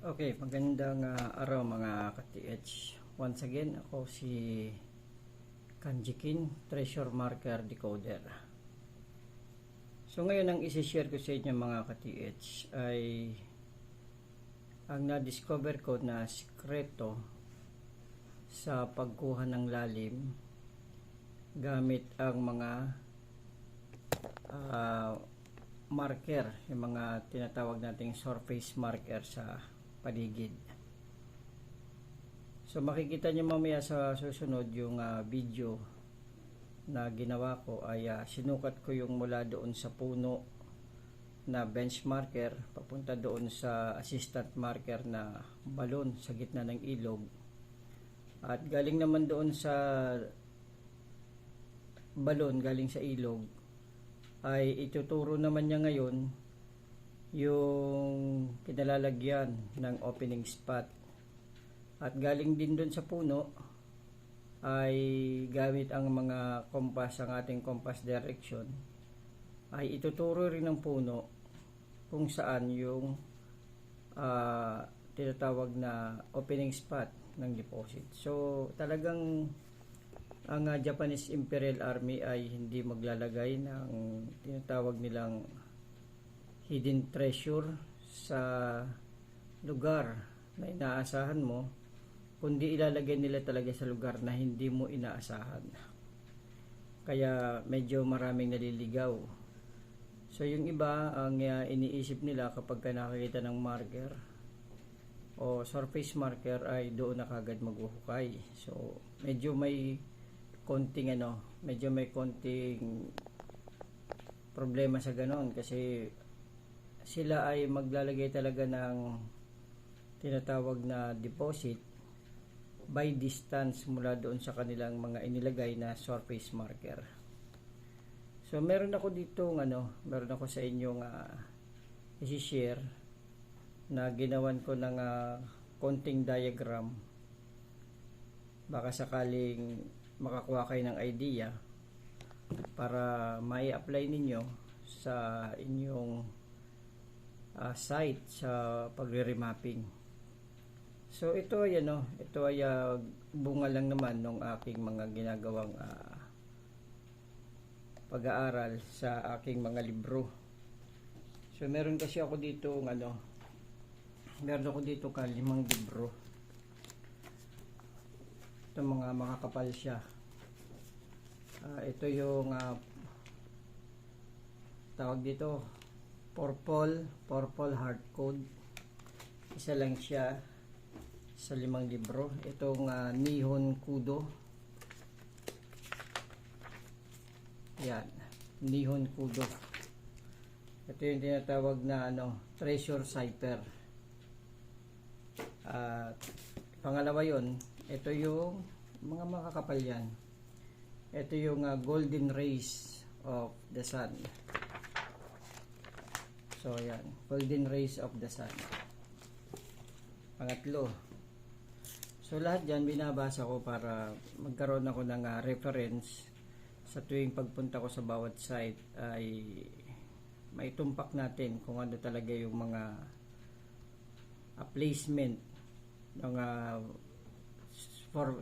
Okay, magandang araw mga ka-TH. Once again, ako si Kanjikin, Treasure Marker Decoder. So ngayon ang isi-share ko sa inyo mga ka-TH ay ang na-discover ko na sikreto sa pagkuha ng lalim gamit ang mga marker, yung mga tinatawag nating surface marker sa paligid. So makikita nyo mamaya sa susunod yung video na ginawa ko ay sinukat ko yung mula doon sa puno na bench marker papunta doon sa assistant marker na balon sa gitna ng ilog, at galing naman doon sa balon galing sa ilog ay ituturo naman niya ngayon yung kinalalagyan ng opening spot, at galing din dun sa puno ay gamit ang mga compass, ang ating compass direction ay ituturo rin ng puno kung saan yung tinatawag na opening spot ng deposit. So talagang ang Japanese Imperial Army ay hindi maglalagay ng tinatawag nilang hidden treasure sa lugar na inaasahan mo, kundi ilalagay nila talaga sa lugar na hindi mo inaasahan. Kaya medyo maraming naliligaw. So yung iba, ang iniisip nila kapag nakakita ng marker o surface marker ay doon na kagad maghuhukay. So medyo may konting problema sa ganon, kasi sila ay maglalagay talaga ng tinatawag na deposit by distance mula doon sa kanilang mga inilagay na surface marker. So meron ako dito meron ako sa inyong i-share na ginawan ko ng konting diagram, baka sakaling makakuha kayo ng idea para mai-apply ninyo sa inyong site sa pagre-remapping. So ito ay bunga lang naman ng aking mga ginagawang pag-aaral sa aking mga libro. So meron kasi ako dito meron ako dito 5 libro. Ito mga makakapal siya. Ito yung tawag dito purple hard code. Isa lang siya sa 5 libro. Itong Nihon Kudo. Yan, Nihon Kudo. Ito yung tinatawag na treasure cipher. Pangalawa yon, ito yung mga makakapal yan. Ito yung golden rays of the sun. So yan, golden rays of the sun. Pangatlo. So lahat yan binabasa ko para magkaroon ako ng reference sa tuwing pagpunta ko sa bawat site, ay maitumpak natin kung ano talaga yung mga placement ng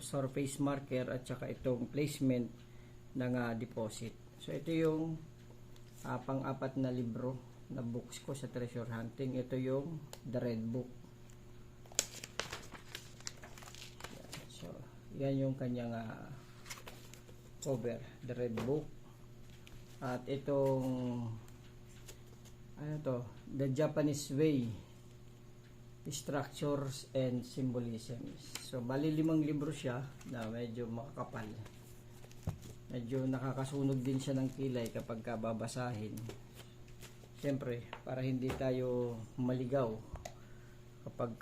surface marker at saka itong placement ng deposit. So ito yung pang-apat na libro na books ko sa treasure hunting. Ito yung The Red Book. So yan yung kanyang cover, The Red Book. At itong The Japanese Way, Structures and Symbolisms. So bali 5 libro siya na medyo makakapal. Medyo nakakasunog din siya ng kilay kapag babasahin. Siyempre, para hindi tayo maligaw kapag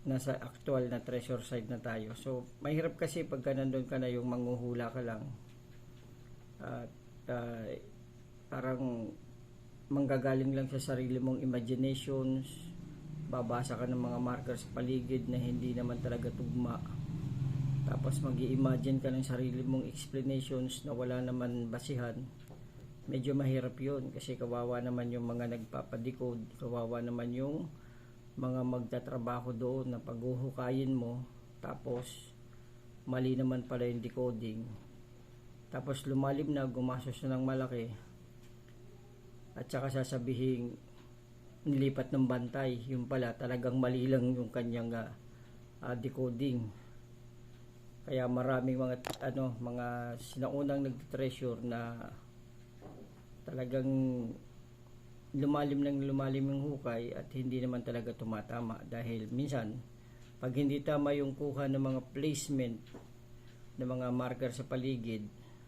nasa actual na treasure site na tayo. So mahirap kasi pagka nandun ka na yung manghuhula ka lang at parang manggagaling lang sa sarili mong imaginations, babasa ka ng mga markers sa paligid na hindi naman talaga tugma, tapos mag-i-imagine ka ng sarili mong explanations na wala naman basihan. Medyo mahirap yun kasi kawawa naman yung mga nagpapadecode, kawawa naman yung mga magtatrabaho doon na paghuhukayin mo, tapos mali naman pala yung decoding, tapos lumalim na, gumastos na ng malaki, at saka sasabihin nilipat ng bantay, yung pala talagang mali lang yung kanyang decoding. Kaya maraming mga sinaunang nagtitreasure na talagang lumalim yung hukay at hindi naman talaga tumatama, dahil minsan pag hindi tama yung kuha ng mga placement ng mga marker sa paligid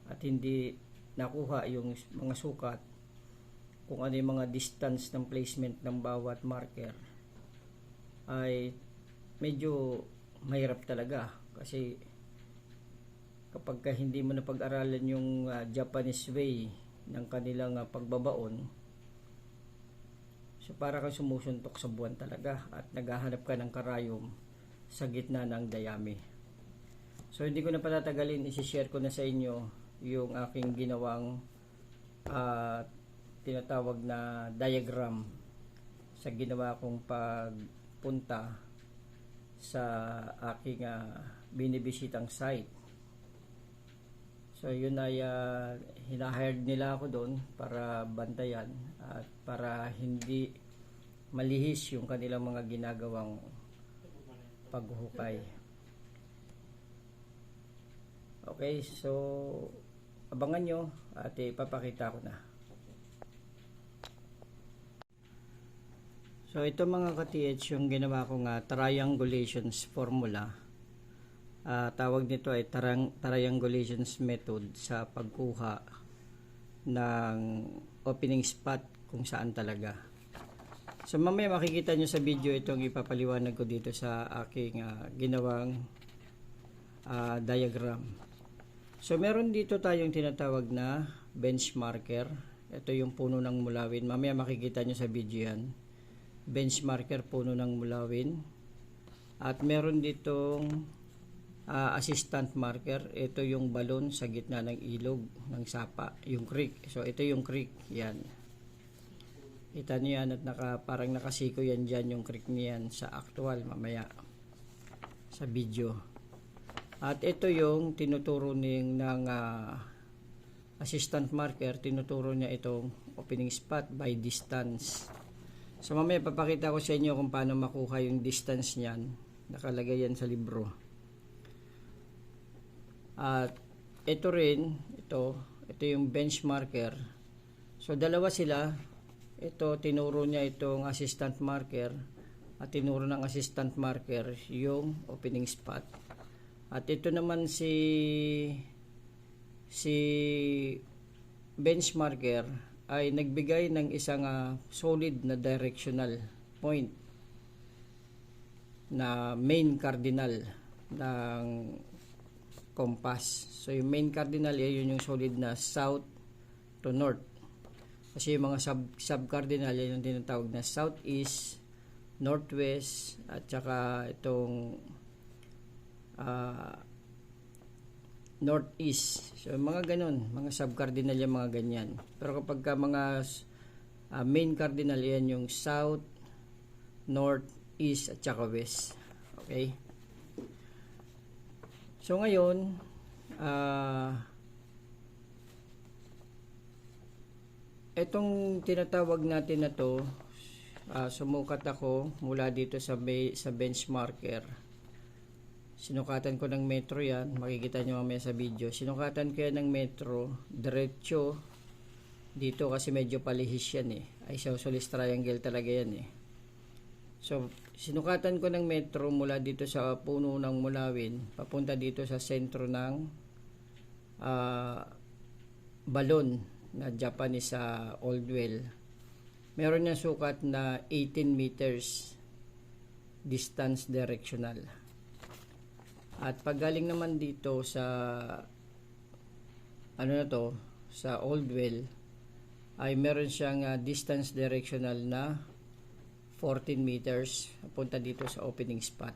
at hindi nakuha yung mga sukat kung ano yung mga distance ng placement ng bawat marker, ay medyo mahirap talaga. Kasi kapag hindi mo na pag-aralan yung Japanese way ng kanilang pagbabaon, so para kang sumusuntok sa buwan talaga at naghahanap ka ng karayom sa gitna ng dayami. So hindi ko na patatagalin, isi-share ko na sa inyo yung aking ginawang tinatawag na diagram sa ginawa kong pagpunta sa aking binibisitang site. So yun ay hinahired nila ako doon para bantayan at para hindi malihis yung kanilang mga ginagawang paghuhukay. Okay, so abangan nyo at ipapakita ko na. So ito mga ka-TH yung ginawa ko triangulations formula. Tawag nito ay triangulations method sa pagkuha ng opening spot kung saan talaga. So mamaya makikita nyo sa video itong ipapaliwanag ko dito sa aking ginawang diagram. So meron dito tayong tinatawag na bench marker. Ito yung puno ng mulawin. Mamaya makikita nyo sa video yan. Bench marker, puno ng mulawin. At meron ditong assistant marker. Ito yung balon sa gitna ng ilog ng sapa, yung creek. So ito yung creek, yan. Kita nyo yan at parang nakasiko yan dyan yung creek niyan sa actual, mamaya sa video. At ito yung tinuturo ng assistant marker, tinuturo niya itong opening spot by distance. So mamaya papakita ko sa inyo kung paano makuha yung distance niyan. Nakalagay yan sa libro. At ito rin, ito yung bench marker. So dalawa sila. Ito tinuro niya itong assistant marker at tinuro ng assistant marker yung opening spot. At ito naman si bench marker ay nagbigay ng isang solid na directional point na main cardinal ng compass. So yung main cardinal yun yung solid na south to north. Kasi yung mga sub-cardinal yan yung tinatawag na southeast, northwest, at saka itong northeast. So mga ganun, mga sub-cardinal yung mga ganyan. Pero kapag ka mga main cardinal yan yung south, north, east, at saka west. Okay? So ngayon, itong tinatawag natin na to, sumukat ako mula dito sa bench marker. Sinukatan ko ng metro yan, makikita nyo mamaya sa video. Sinukatan ko yan ng metro, diretso dito kasi medyo palihis yan isosceles triangle talaga yan So sinukatan ko ng metro mula dito sa puno ng mulawin papunta dito sa sentro ng balon na Japanese old well. Meron niyang sukat na 18 meters distance directional. At paggaling naman dito sa sa old well ay meron siyang distance directional na 14 meters punta dito sa opening spot.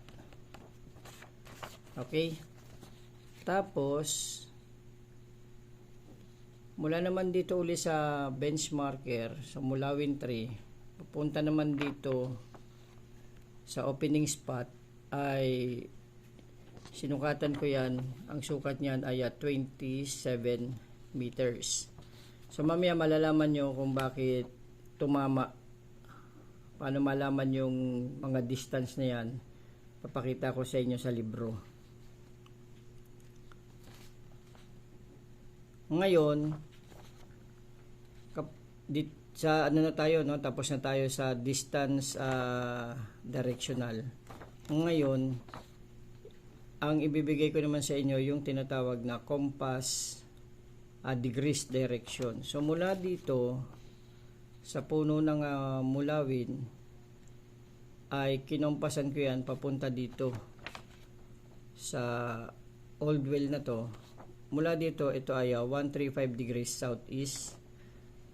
Okay? Tapos mula naman dito uli sa bench marker sa mulawin tree, papunta naman dito sa opening spot ay sinukatan ko yan. Ang sukat niyan ay 27 meters. So mamaya malalaman nyo kung bakit tumama. Paano malaman yung mga distance na yan, papakita ko sa inyo sa libro. Ngayon, sa ano na tayo, no? Tapos na tayo sa distance directional. Ngayon, ang ibibigay ko naman sa inyo yung tinatawag na compass degrees direction. So mula dito sa puno ng mulawin ay kinompasan ko yan papunta dito sa old well na to. Mula dito, ito ay 135 degrees southeast,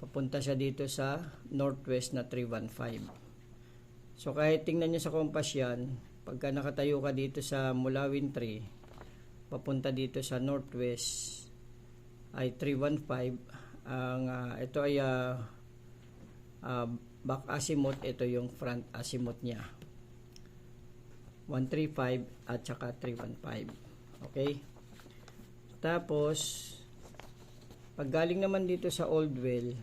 papunta siya dito sa northwest na 315. So kahit tingnan nyo sa compass yan, pagka nakatayo ka dito sa mulawin 3 papunta dito sa northwest ay 315. Ito ay back azimuth, ito yung front azimuth niya 135 at saka 315. Okay, tapos pag galing naman dito sa old well,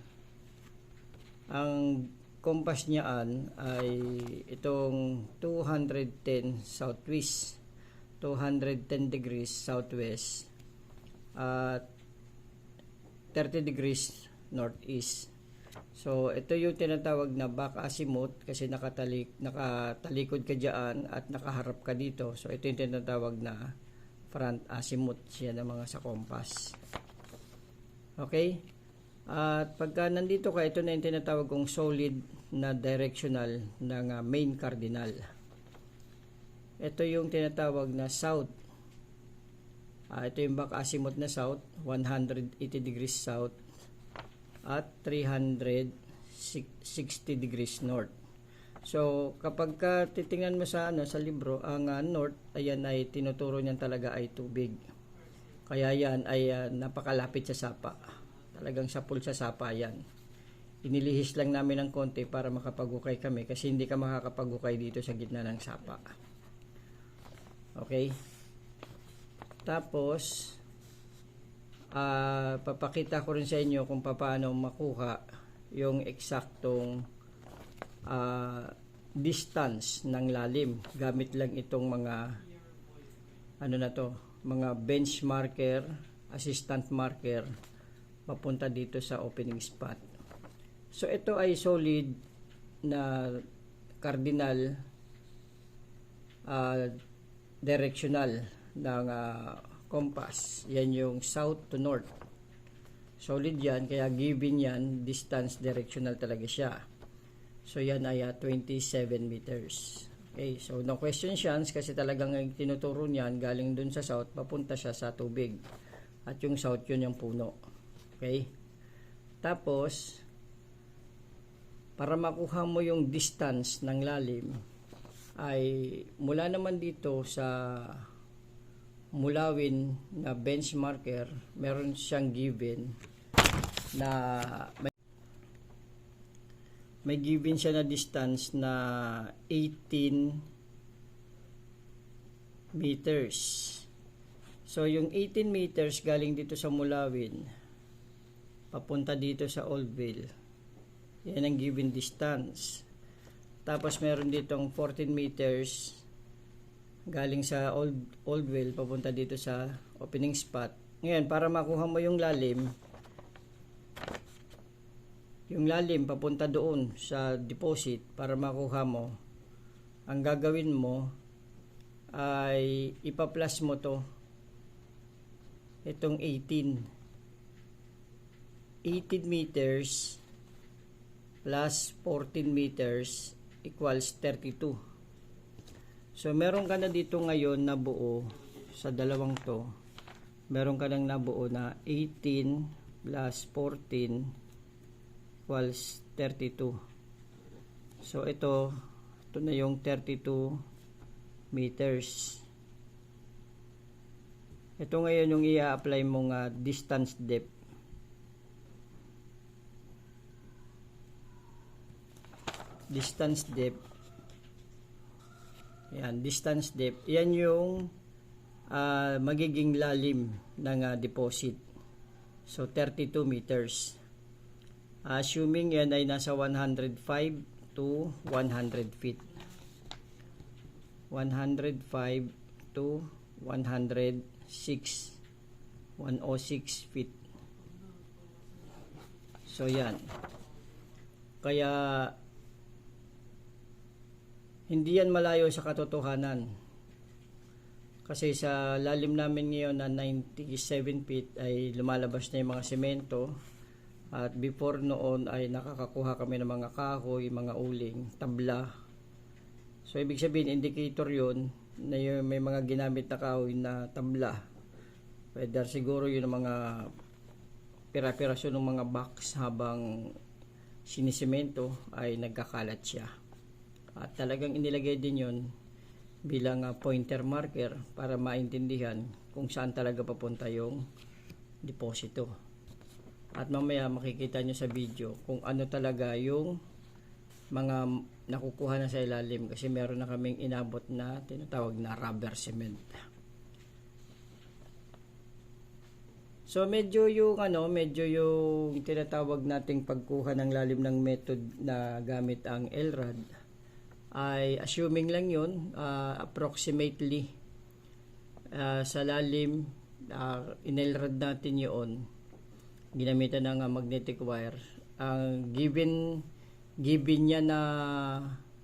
ang compass niyaan ay itong 210 southwest, 210 degrees southwest at 30 degrees northeast. So ito yung tinatawag na back azimuth kasi nakatalikod ka dyan at nakaharap ka dito. So ito yung tinatawag na front azimuth siya ng mga sa compass. Okay, at pagka nandito ka, ito na yung tinatawag kong solid na directional ng main cardinal. Ito yung tinatawag na south. Ito yung back azimuth na south, 180 degrees south at 360 degrees north. So kapag titingnan mo sa sa libro, ang north, ayan ay tinuturo niyan talaga ay tubig. Kaya yan ay napakalapit sa sapa. Talagang sapul sa sapa yan. Inilihis lang namin ng konti para makapag-ukay kami kasi hindi ka makakapag-ukay dito sa gitna ng sapa. Okay? Tapos papakita ko rin sa inyo kung paano makuha yung eksaktong distance ng lalim gamit lang itong mga mga bench marker, assistant marker papunta dito sa opening spot. So ito ay solid na cardinal directional ng compass. Yan yung south to north. Solid yan, kaya given yan, distance directional talaga siya. So yan ay 27 meters. Okay, so no question chance kasi talagang tinuturo niyan galing dun sa south, papunta siya sa tubig. At yung south yun yung puno. Okay? Tapos, para makuha mo yung distance ng lalim, ay mula naman dito sa mulawin na bench marker, meron siyang given na may given siya na distance na 18 meters. So yung 18 meters galing dito sa mulawin papunta dito sa old well, yan ang given distance. Tapos meron ditong 14 meters galing sa old well papunta dito sa opening spot. Ngayon, para makuha mo yung lalim papunta doon sa deposit, para makuha mo, ang gagawin mo ay ipa-plus mo to itong 18 meters plus 14 meters equals 32. So meron ka na dito ngayon na buo sa dalawang to, meron ka nang nabuo na 18 plus 14 equals 32. So ito na yung 32 meters. Ito ngayon yung i-apply mong distance depth. Distance depth Yan, distance depth. Yan yung magiging lalim ng deposit. So 32 meters. Assuming yan ay nasa 105 to 100 feet. 105 to 106 feet. So yan. Kaya hindi yan malayo sa katotohanan. Kasi sa lalim namin ngayon na 97 feet ay lumalabas na yung mga semento. At before noon ay nakakakuha kami ng mga kahoy, mga uling, tabla. So ibig sabihin indicator yun na yung may mga ginamit na kahoy na tabla. Pwede siguro yun ang mga pira-pirasyon ng mga box habang sinisemento ay nagkakalat siya. At talagang inilagay din yun bilang pointer marker para maintindihan kung saan talaga papunta yung deposito. At mamaya makikita nyo sa video kung ano talaga yung mga nakukuha na sa ilalim, kasi meron na kaming inabot na tinatawag na rubber cement. So medyo yung tinatawag nating pagkuha ng lalim ng method na gamit ang LRAD ay assuming lang yun, approximately sa lalim, in-LRAD natin yun, ginamitan ng magnetic wire. Ang given niya na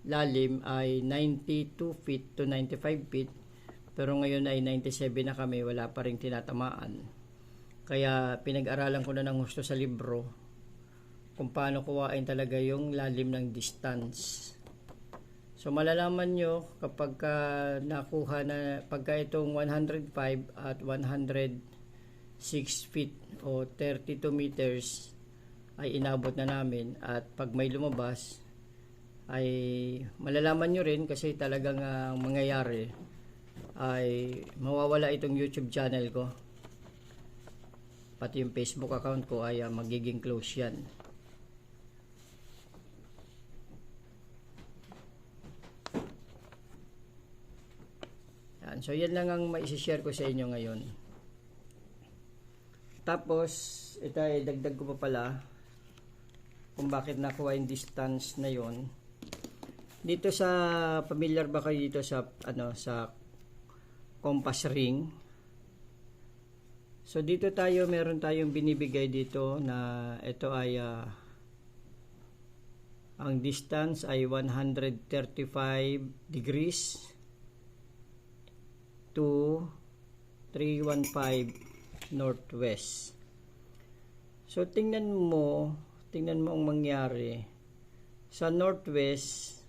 lalim ay 92 feet to 95 feet, pero ngayon ay 97 na kami, wala pa ring tinatamaan. Kaya pinag-aralan ko na ng gusto sa libro kung paano kuhain talaga yung lalim ng distance. So malalaman nyo kapag nakuha na, pagka itong 105 at 106 feet o 32 meters ay inabot na namin, at pag may lumabas ay malalaman nyo rin, kasi talagang mangyayari ay mawawala itong YouTube channel ko, pati yung Facebook account ko ay magiging close yan. Yan. So yan lang ang maisi-share ko sa inyo ngayon. Tapos ito ay dagdag ko pa pala kung bakit nakuha yung distance na yon. Dito sa, familiar ba kayo dito sa sa compass ring? So dito meron tayong binibigay dito na ito ay ang distance ay 135 degrees to 315 northwest. So tingnan mo ang mangyari. Sa northwest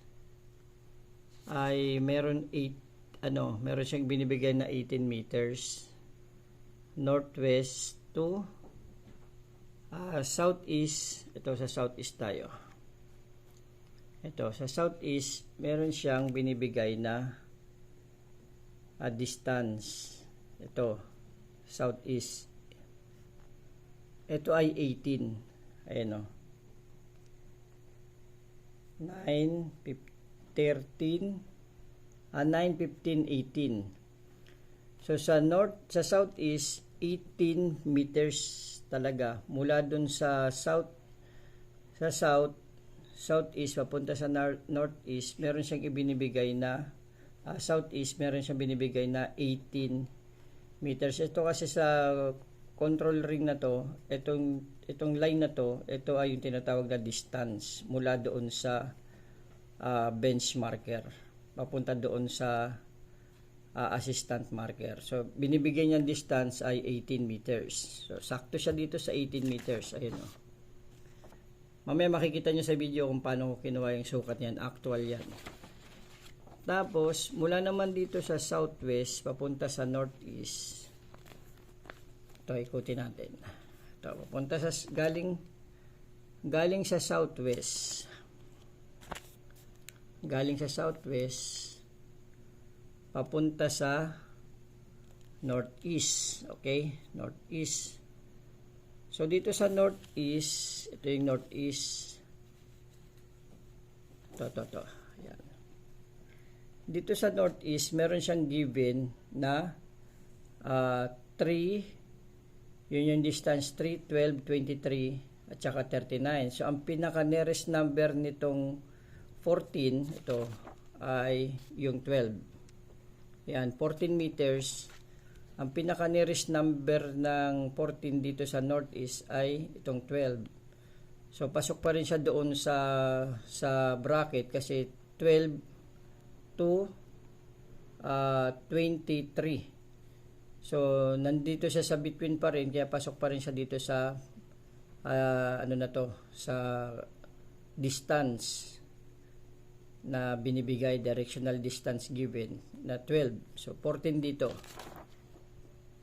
ay meron siyang binibigay na 18 meters. Northwest to southeast. Ito sa southeast tayo. Ito sa southeast meron siyang binibigay na distance. Ito southeast. Ito ay 18. Ayan o. 9, 13, 9, 15, 18. So sa southeast 18 meters talaga mula dun sa southeast papunta sa northeast. Meron siyang ibinibigay na southeast, meron siyang binibigay na 18 meters. Ito kasi sa control ring na to, itong line na to, ito ay yung tinatawag na distance mula doon sa bench marker papunta doon sa assistant marker. So binibigay niyang distance ay 18 meters. So sakto siya dito sa 18 meters. Ayun o. Mamaya makikita niyo sa video kung paano ko kinuha yung sukat niyan. Actual yan. Tapos mula naman dito sa southwest papunta sa northeast. Ito ikutin natin. Ito papunta sa galing sa southwest. Galing sa southwest papunta sa northeast. Okay? Northeast. So dito sa northeast, ito yung northeast. Ito. Ayan. dito sa northeast, meron siyang given na 3, yun yung distance 3, 12, 23, at saka 39. So, ang pinaka-nearest number nitong 14, ito, ay yung 12. Yan, 14 meters. Ang pinaka-nearest number ng 14 dito sa northeast ay itong 12. So, pasok pa rin siya doon sa bracket kasi 12 to 23. So, nandito siya sa between pa rin, kaya pasok pa rin siya dito sa sa distance na binibigay, directional distance given na 12. So, 14 dito.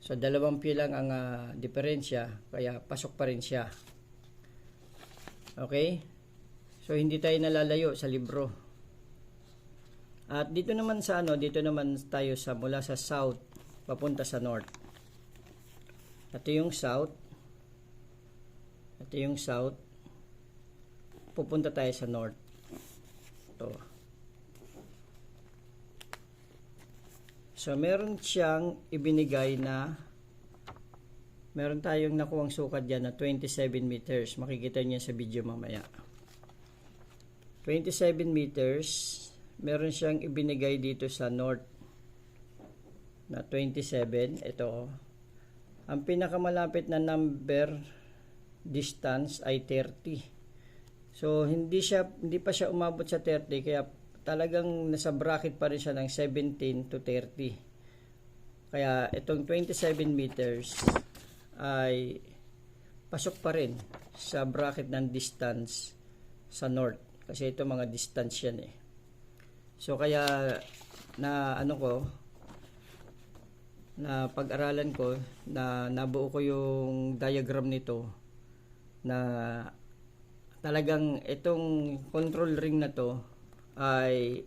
So, 2 feet lang ang diferensya, kaya pasok pa rin siya. Okay? So, hindi tayo nalalayo sa libro. At dito naman dito naman tayo mula sa south papunta sa north. Ito yung south. Ito yung south. Pupunta tayo sa north. Ito. So, meron siyang ibinigay na meron tayong nakuwang sukat dyan na 27 meters. Makikita niyo sa video mamaya. 27 meters. Meron siyang ibinigay dito sa north na 27. Ito. Ang pinakamalapit na number distance ay 30. So, hindi pa siya umabot sa 30, kaya talagang nasa bracket pa rin siya ng 17 to 30. Kaya itong 27 meters ay pasok pa rin sa bracket ng distance sa north. Kasi ito mga distance yan eh. So, kaya na na pag-aralan ko, na nabuo ko yung diagram nito na talagang itong control ring na to ay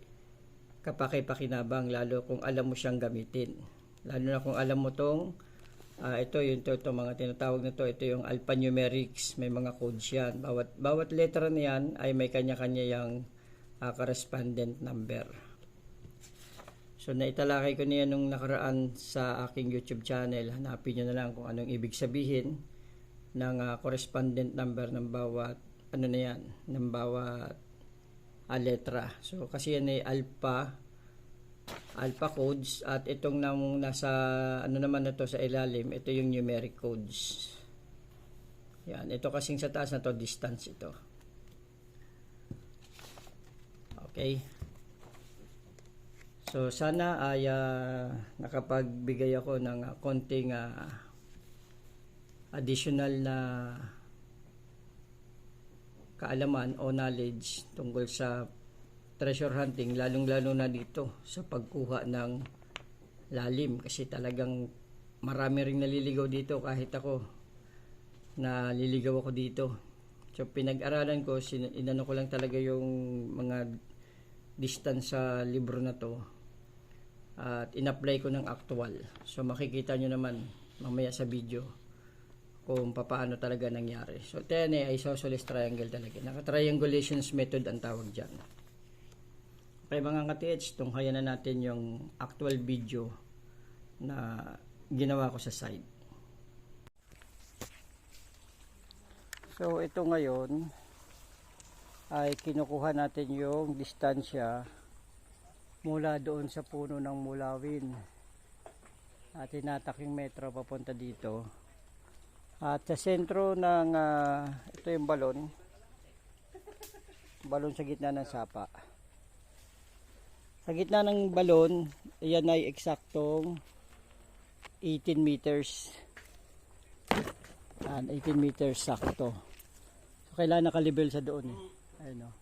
kapaki-pakinabang, lalo kung alam mo siyang gamitin. Lalo na kung alam mo tong ito mga tinatawag na to, ito yung alphanumerics, may mga codes yan. Bawat letra na yan ay may kanya-kanya yung correspondent number. So, naitalakay ko niya nung nakaraan sa aking YouTube channel. Hanapin nyo na lang kung anong ibig sabihin ng correspondent number ng bawat ng bawat letra. So, kasi yan ay alpha codes, at itong nasa naman na to sa ilalim, ito yung numeric codes. Yan, ito kasing sa taas na to, distance ito. Okay. So, sana ay nakapagbigay ako ng konting additional na kaalaman o knowledge tungkol sa treasure hunting, lalong-lalo na dito sa pagkuha ng lalim, kasi talagang marami ring naliligaw dito, kahit ako naliligaw ako dito. So, pinag-aralan ko, inano ko lang talaga yung mga distance sa libro na to at in-apply ko ng actual. So, makikita nyo naman mamaya sa video kung paano talaga nangyari. So, ito yan ay isosceles triangle talaga. Naka-triangulations method ang tawag dyan. Okay mga ka-TH, tunghayan na natin yung actual video na ginawa ko sa site. So, ito ngayon ay kinukuha natin yung distansya mula doon sa puno ng mulawin at tinatak yung metro papunta dito, at sa sentro ng ito yung balon sa gitna ng sapa. Sa gitna ng balon, yan ay eksaktong 18 meters. 18 meters sakto. So, kailangan nakalibel sa doon eh. Ayun o.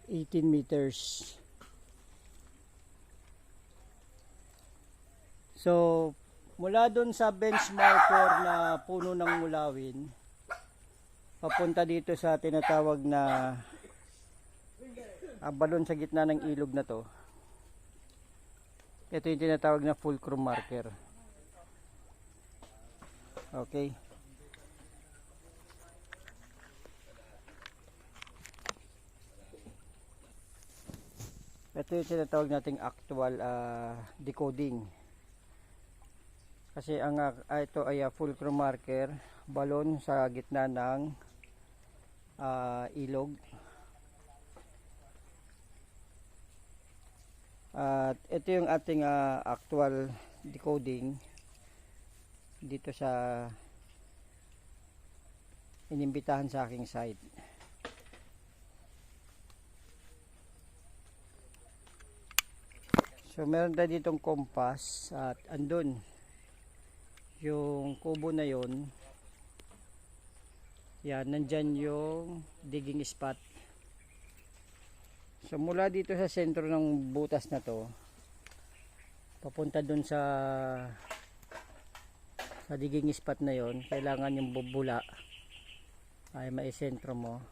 18 meters. So, mula doon sa benchmarker na puno ng mulawin, papunta dito sa tinatawag na balon sa gitna ng ilog na to. Ito yung tinatawag na fulcrum marker. Okay. Ito yung tinatawag nating actual decoding. Kasi ang ito ay fulcrum marker, balon sa gitna ng ilog. At ito yung ating actual decoding dito sa inimbitahan sa aking site. So meron tayo ditong compass at andun yung kubo na yon. Yan, nandyan yung digging spot. So mula dito sa sentro ng butas na to papunta dun sa digging spot na yon, kailangan yung bubula ay maisentro mo.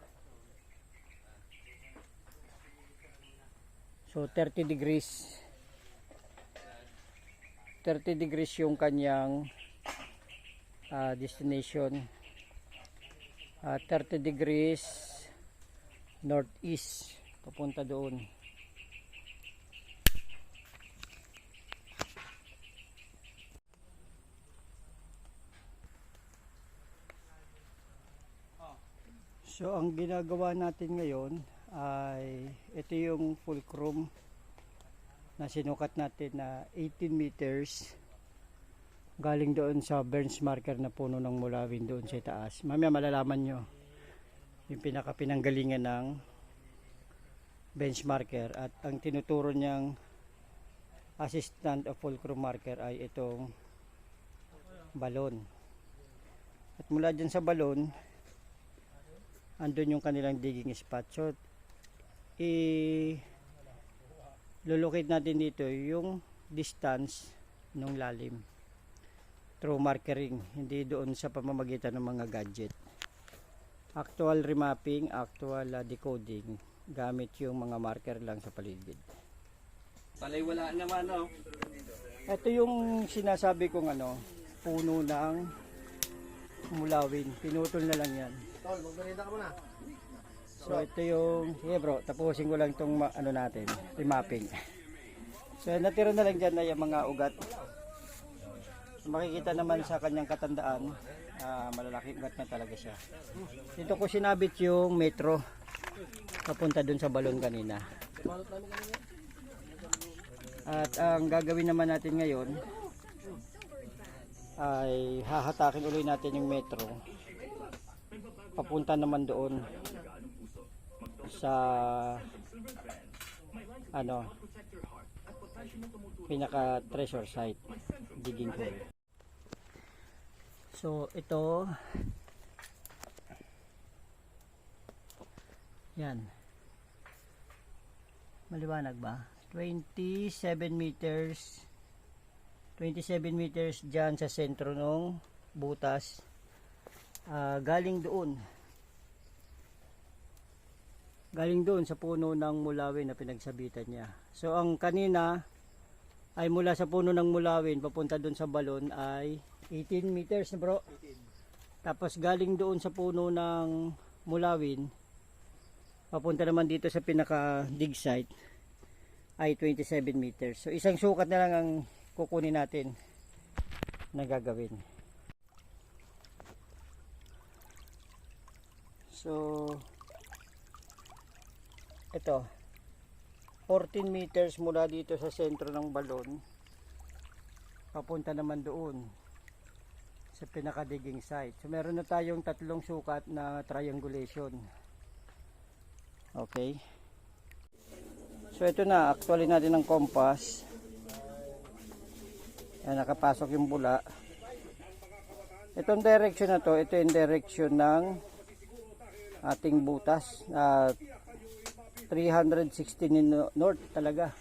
So 30 degrees yung kanyang destination. 30 degrees northeast papunta doon. So ang ginagawa natin ngayon ay ito yung fulcrum na sinukat natin na 18 meters galing doon sa Burns marker na puno ng mulawin doon sa taas. Mamaya malalaman nyo yung pinakapinanggalingan ng bench marker, at ang tinuturo niyang assistant of fulcrum marker ay itong balon. At mula dyan sa balon andun yung kanilang digging spot. So lulukit natin dito yung distance ng lalim through markering, hindi doon sa pamamagitan ng mga gadget. Actual remapping, actual decoding gamit yung mga marker lang sa paligid. Palay wala naman, no? Ito yung sinasabi kong puno ng mulawin, pinutol na lang yan. Tol, magmerienda ka muna. So ito yung, sige bro, tapusin ko lang itong natin, remapping. So natira na lang dyan na yung mga ugat. So, makikita naman sa kanyang katandaan, malalaki ugat na talaga siya. Dito ko sinabit yung metro, papunta dun sa balon kanina. At ang gagawin naman natin ngayon, ay hahatakin ulit natin yung metro, papunta naman doon sa pinaka treasure site, digging hole. So ito yan, maliwanag ba? 27 meters dyan sa sentro ng butas, galing doon sa puno ng mulawin na pinagsabitan niya. So ang kanina ay mula sa puno ng mulawin papunta doon sa balon ay 18 meters na bro. 18. Tapos galing doon sa puno ng mulawin papunta naman dito sa pinaka dig site ay 27 meters. So isang sukat na lang ang kukunin natin na gagawin. So ito 14 meters mula dito sa sentro ng balon papunta naman doon sa pinaka digging site. So meron na tayong tatlong sukat na triangulation. Okay, so ito na, actually natin ng compass. Ayan, nakapasok yung bula. Itong direction na to, ito yung direction ng ating butas, 316 north talaga,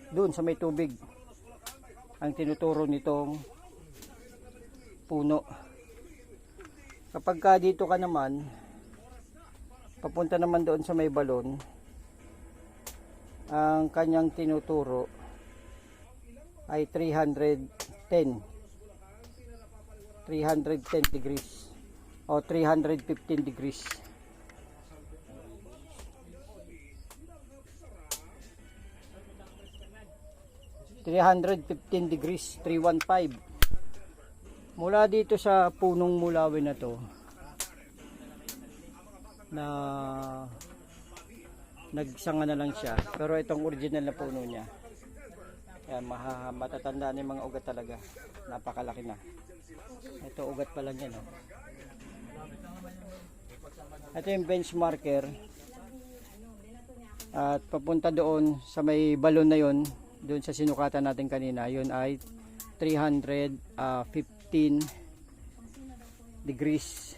doon sa may tubig ang tinuturo nitong puno. Kapag ka dito ka naman papunta naman doon sa may balon, ang kanyang tinuturo ay 310 degrees o 315 degrees. 315 degrees, 315. Mula dito sa punong mulawin na to, na nagsanga na lang siya, pero itong original na puno niya, kaya matatanda na yung mga ugat talaga, napakalaki na. Ito ugat pa lang yan. Ito yung benchmarker, at papunta doon sa may balon na yon, doon sa sinukatan natin kanina, yun ay 315 degrees.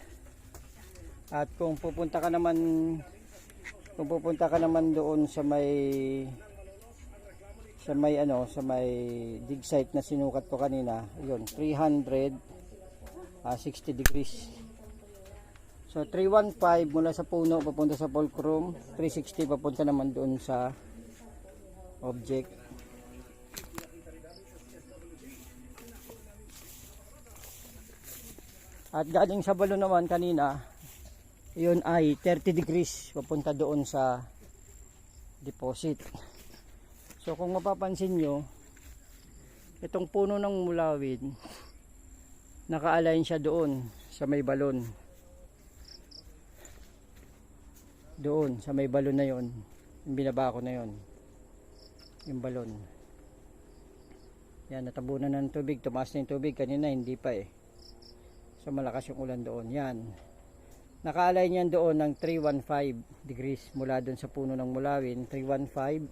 At kung pupunta ka naman doon sa may dig site na sinukat ko kanina, yun 360 degrees. So 315 mula sa puno papunta sa fulcrum, 360 papunta naman doon sa object. At galing sa balon naman kanina, yun ay 30 degrees papunta doon sa deposit. So kung mapapansin nyo, itong puno ng mulawin, naka-align siya doon sa may balon. Doon sa may balon na yon, yung binaba ko na yon, yung balon. Yan, natabunan ng tubig, tumaas na yung tubig, kanina hindi pa eh. So malakas yung ulan doon. Yan, naka-align yan doon ng 315 degrees mula doon sa puno ng mulawin, 315.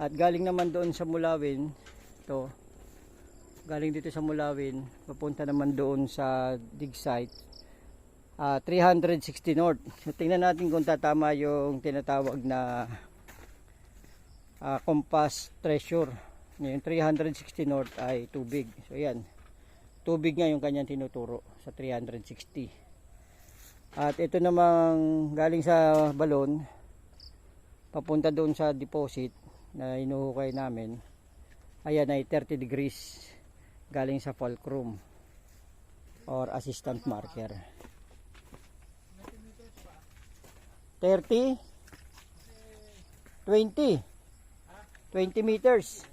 At galing naman doon sa mulawin, to galing dito sa mulawin, papunta naman doon sa dig site, 360 north. So tingnan natin kung tatama yung tinatawag na compass treasure. Yung 360 north ay tubig. So yan, tubig nga yung kanyang tinuturo sa 360. At ito namang galing sa balon papunta doon sa deposit na inuhukay namin, ayan ay 30 degrees galing sa fulcrum or assistant marker. 30 20 meters.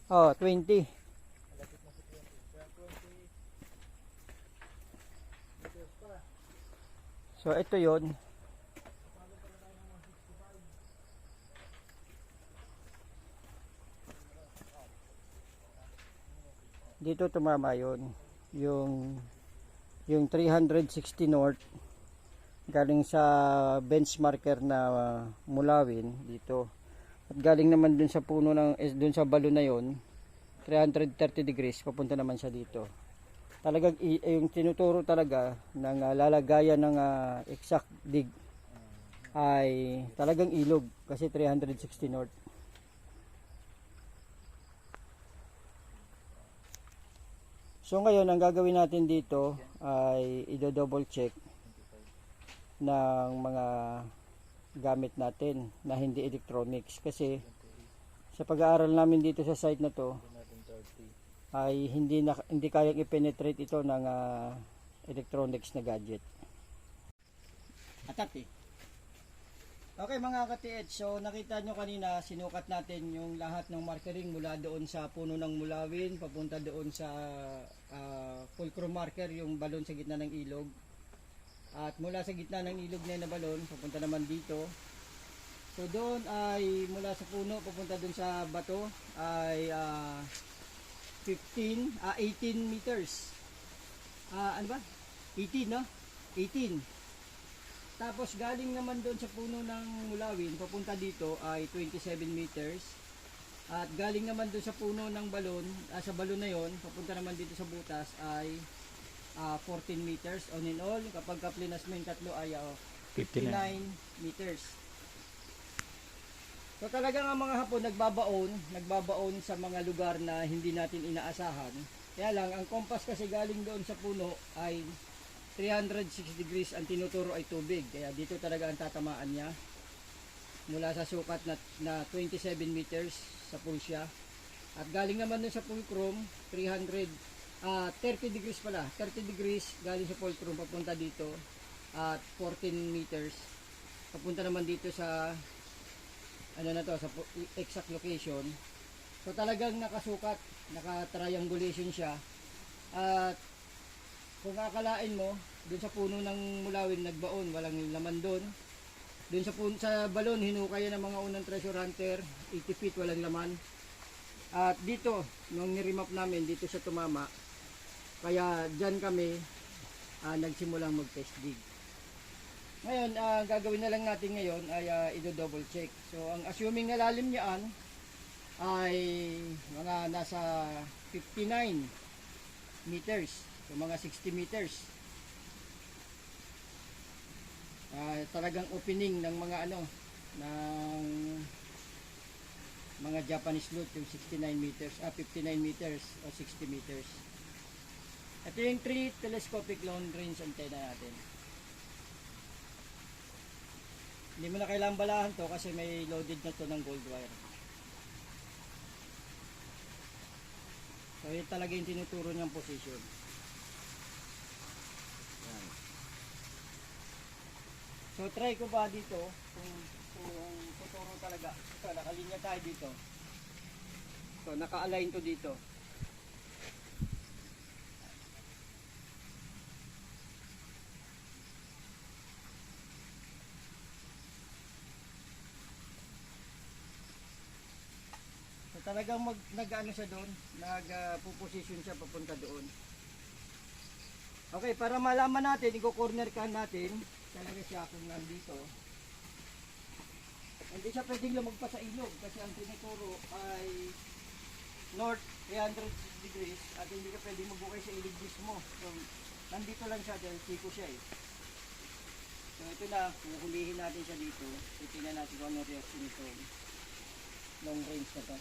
Oh, 20. So ito yon. Dito tumama yon. Yung 360 north galing sa benchmarker na mulawin dito. At galing naman dun sa puno ng dun sa balon na yon, 330 degrees papunta naman siya dito. Talagang yung tinuturo talaga ng lalagayan ng exact dig ay talagang ilog kasi 360 north. So ngayon ang gagawin natin dito ay i-double check ng mga gamit natin na hindi electronics, kasi sa pag-aaral namin dito sa site na to ay hindi kayang i-penetrate ito ng electronics na gadget. Atati. Okay mga ka-TH, so nakita nyo kanina sinukat natin yung lahat ng markering mula doon sa puno ng mulawin papunta doon sa fulcrum marker, yung balon sa gitna ng ilog. At mula sa gitna ng ilog na balon papunta naman dito. So doon ay mula sa puno papunta doon sa bato ay 18 meters. Ano ba? 18, no? 18. Tapos galing naman doon sa puno ng mulawin papunta dito ay 27 meters. At galing naman doon sa puno ng balon, sa balon na yon, papunta naman dito sa butas ay 14 meters. On and all, kapag kaplinas mo yung tatlo ay 59 meters. So talaga nga mga Hapon nagbabaon sa mga lugar na hindi natin inaasahan. Kaya lang, ang compass kasi galing doon sa puno ay 360 degrees, ang tinuturo ay tubig. Kaya dito talaga ang tatamaan niya. Mula sa sukat na 27 meters sa pulsya. At galing naman doon sa fulcrum, 30 degrees pala. 30 degrees galing sa fulcrum papunta dito at 14 meters. papunta naman dito sa ano na to, sa exact location. So talagang nakasukat, naka-triangulation siya. At kung akalain mo, dun sa puno ng mulawin nagbaon, walang laman dun. Dun sa puno, sa balon, hinukay ng mga unang treasure hunter, 80 feet, walang laman. At dito, nung nirimap namin, dito sa tumama, kaya dyan kami nagsimulang mag-test dig. Ngayon, gagawin na lang natin ngayon ay i-double check. So, ang assuming na lalim niyan ay mga nasa 59 meters. So, mga 60 meters. Talagang opening ng mga ng mga Japanese loot, yung 69 meters, 59 meters o 60 meters. Ito yung 3 telescopic long range antenna natin. Hindi mo na kailangan balahan to kasi may loaded na to ng gold wire. So yun talaga yung tinuturo niyang position. Yan. So try ko ba dito kung tuturo talaga. Ito, nakalinya tayo dito. So naka-align to dito. Talagang nag-ano siya doon, nag-position siya papunta doon. Okay, para malaman natin, i-corner can natin, talaga siya kung nandito. Hindi siya pwedeng lumagpas sa ilog kasi ang tinuturo ay north 300 degrees at hindi ka pwedeng magbukay sa ilog mismo. So, nandito lang siya dahil siko siya eh. So, ito na, hulihin natin siya dito. Titingnan natin kung ano reaction nito. Long range na to.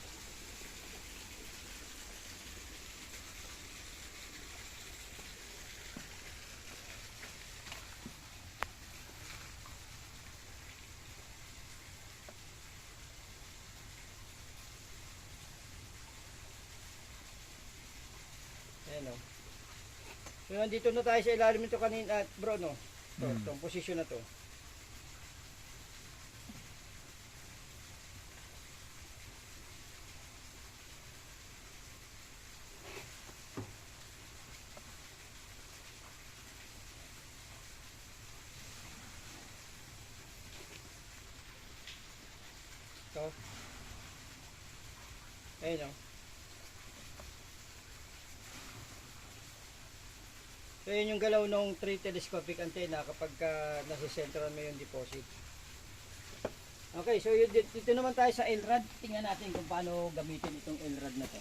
Ayan o. So nandito na tayo sa ilalim nito kanina at bro no. Itong posisyon na to. Ito. Ayan o. So yun yung galaw ng 3 telescopic antenna kapag nasa sentral mo yung deposit. Okay, so yun, dito naman tayo sa LRAD. Tingnan natin kung paano gamitin itong LRAD na to.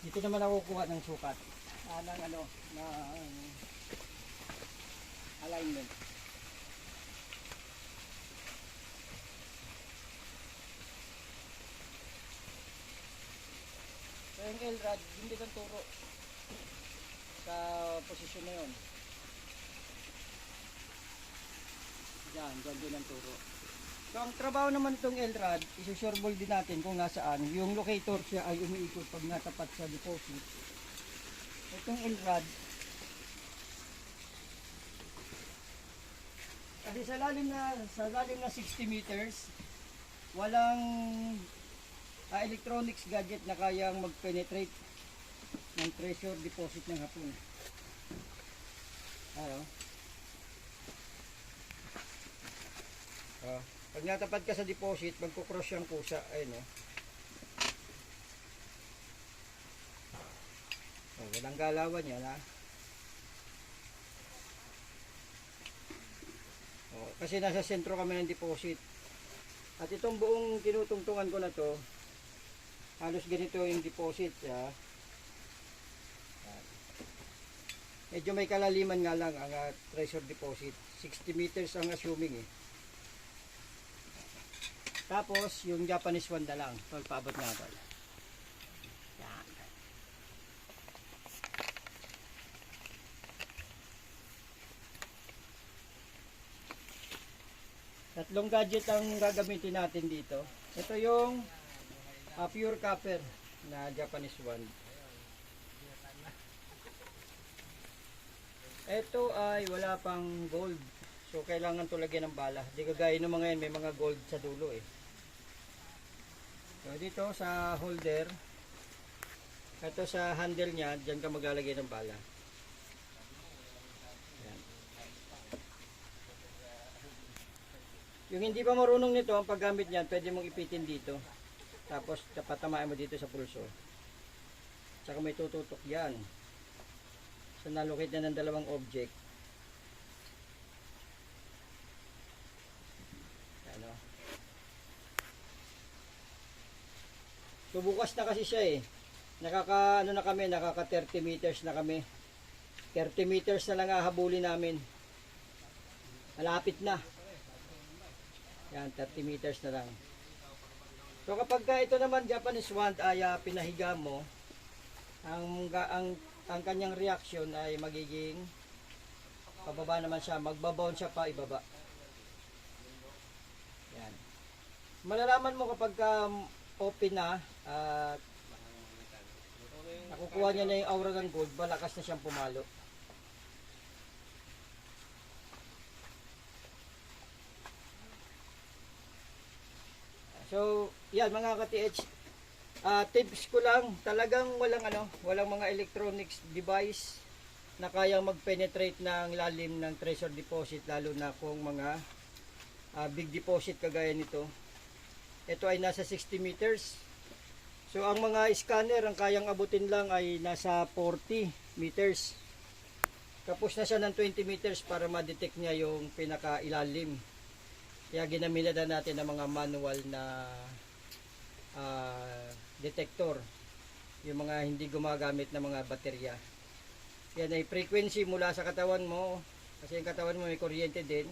Dito naman ako kukuha ng sukat. Ng alignment. So yung LRAD, hindi kang turo sa posisyon na yun. Diyan din ang turo. So ang trabaho naman itong LRAD, isusureball din natin kung nasaan. Yung locator siya ay umiikot pag natapat sa deposit. Itong LRAD, kasi sa lalim na 60 meters, walang electronics gadget na kayang mag-penetrate ng treasure deposit ng hapon. Pag natapat ka sa deposit, magkukross yung kusa. Ayun walang galawan yan ha. Kasi nasa sentro kami ng deposit. At itong buong tinutungtungan ko na to, halos ganito yung deposit ha. Medyo may kalaliman nga lang ang treasure deposit. 60 meters ang assuming eh. Tapos yung Japanese wanda lang. Tol, paabot na tol. Yan. Tatlong gadget ang gagamitin natin dito. Ito yung pure copper na Japanese wand. Ito ay wala pang gold. So kailangan to lagyan ng bala. Di kagaya ng mga yan, may mga gold sa dulo eh. So dito sa holder, ito sa handle niya, diyan ka maglalagay ng bala. Yan. Yung hindi pa marunong nito, ang paggamit niyan, pwede mong ipitin dito. Tapos patamain mo dito sa pulso. Tsaka may tututok yan. So nalukit na ng dalawang object. Ano? So bukas na kasi siya eh. Nakaka 30 meters na kami. 30 meters na lang hahabulin namin. Malapit na. Yan, 30 meters na lang. So kapag ito naman Japanese wand ay pinahiga mo, ang kanyang reaction ay magiging pababa naman siya, magbabound siya pa ibaba. Yan. Malalaman mo kapag open na at nakukuha niya na yung aura ng gold, malakas na siyang pumalo. So, yan mga ka-TH, tips ko lang, talagang walang mga electronics device na kayang mag-penetrate ng lalim ng treasure deposit, lalo na kung mga big deposit kagaya nito. Ito ay nasa 60 meters. So ang mga scanner, ang kayang abutin lang ay nasa 40 meters. Tapos na siya ng 20 meters para ma-detect niya yung pinaka-ilalim. Kaya ginamit natin ng mga manual na detector, yung mga hindi gumagamit ng mga baterya. Yan ay frequency mula sa katawan mo, kasi yung katawan mo may kuryente din,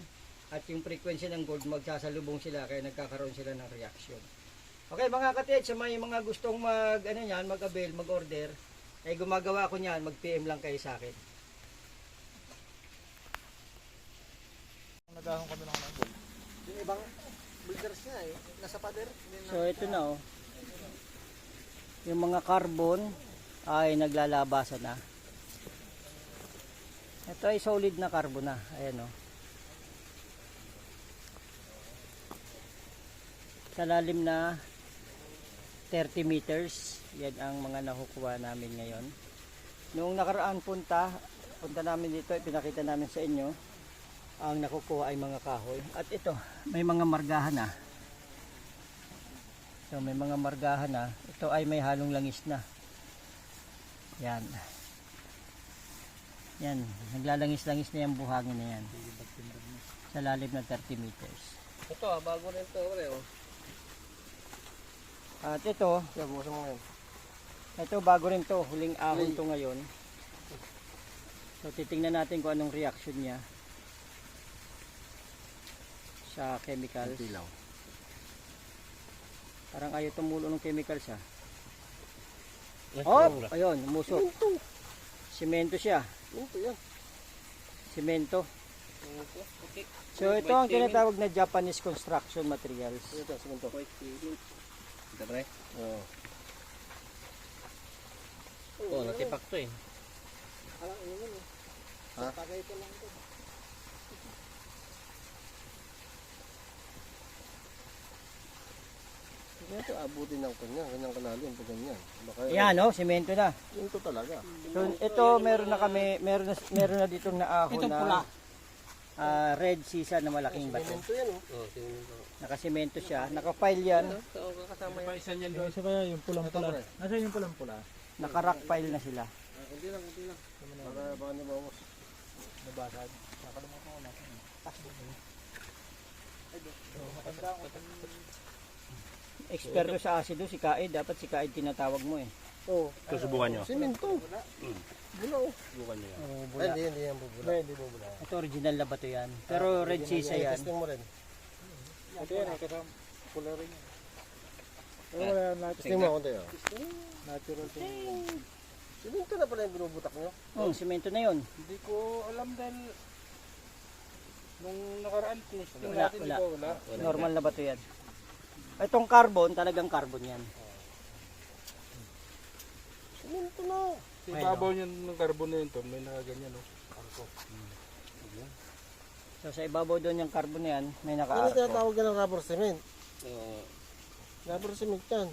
at yung frequency ng gold magsasalubong sila, kaya nagkakaroon sila ng reaction. Okay mga ka-TH, sa may mga gustong mag-avail, mag-order, ay gumagawa ko niyan, mag-PM lang kayo sa akin. Nagahong kami ng gold. Yung ibang builders nga eh, nasa pader. So ito na oh. Yung mga carbon ay naglalabasan na. Ito ay solid na carbon na. Ayan oh. Sa lalim na 30 meters. Yan ang mga nakukuha namin ngayon. Noong nakaraan punta namin dito, pinakita namin sa inyo. Ang nakukuha ay mga kahoy. At ito, may mga margahan na. So may mga margahan na. Ito ay may halong langis na. Yan. Yan. Naglalangis-langis na yung buhangin na yan. Sa lalim ng 30 meters. Ito bago rin ito. At ito, ito bago rin to. Huling ahon to ngayon. So titingnan natin kung anong reaction niya sa chemicals. Parang ayaw tumulo ng chemicals ha. Oh, ayun, umusok. Semento siya. Semento. So ito ang tinatawag na Japanese construction materials. Ito, semento. Ito pre? Oo, natipak to eh. Alam mo yun eh. Ha? Tagay ko lang ito. Ito abutin ng kanya, kanyang kalalim pag ganyan. Yan oh, semento na. Ito talaga. So ito meron na ditong naahon na red sisa na malaking bato. Semento yan oh. Oo, tingnan ko. Nakasemento siya, naka-file yan, Oo, kasama yan. Isa niyan Isa kaya yung pulang-pula. Nasaan yung pulang-pula? naka-rock file na sila. Kunti lang. Para baka nabawos. Nabasag. Nakalimutan ko na. Eksperto sa asido si Kaid, dapat si Kaid tinatawag mo eh. Oo. Susubukan nyo. Semento. Bula oh. Susubukan nyo yan. Ay, hindi yan bubula. Hindi bubula. Ito original na bato yan. Pero red sisa yan. Testing mo rin. Ito yan, kasama pula rin yan. Wala na. Testing mo konti oh. Natural to. Semento na pala yung binubutak nyo. Oh, semento na yun. Hindi ko alam dahil nung nakaraan testing Wala, natin, wala. di ba wala? Normal na bato yan. Itong carbon, talagang carbon yan. Semento na. Sa ibabaw niyan ng carbon na yun to, may nakaganyan, no? So sa ibabaw doon yung carbon na yan, may Ano naka-arco. tinatawag ka ng rubber cement? Oo. Rubber cement yan.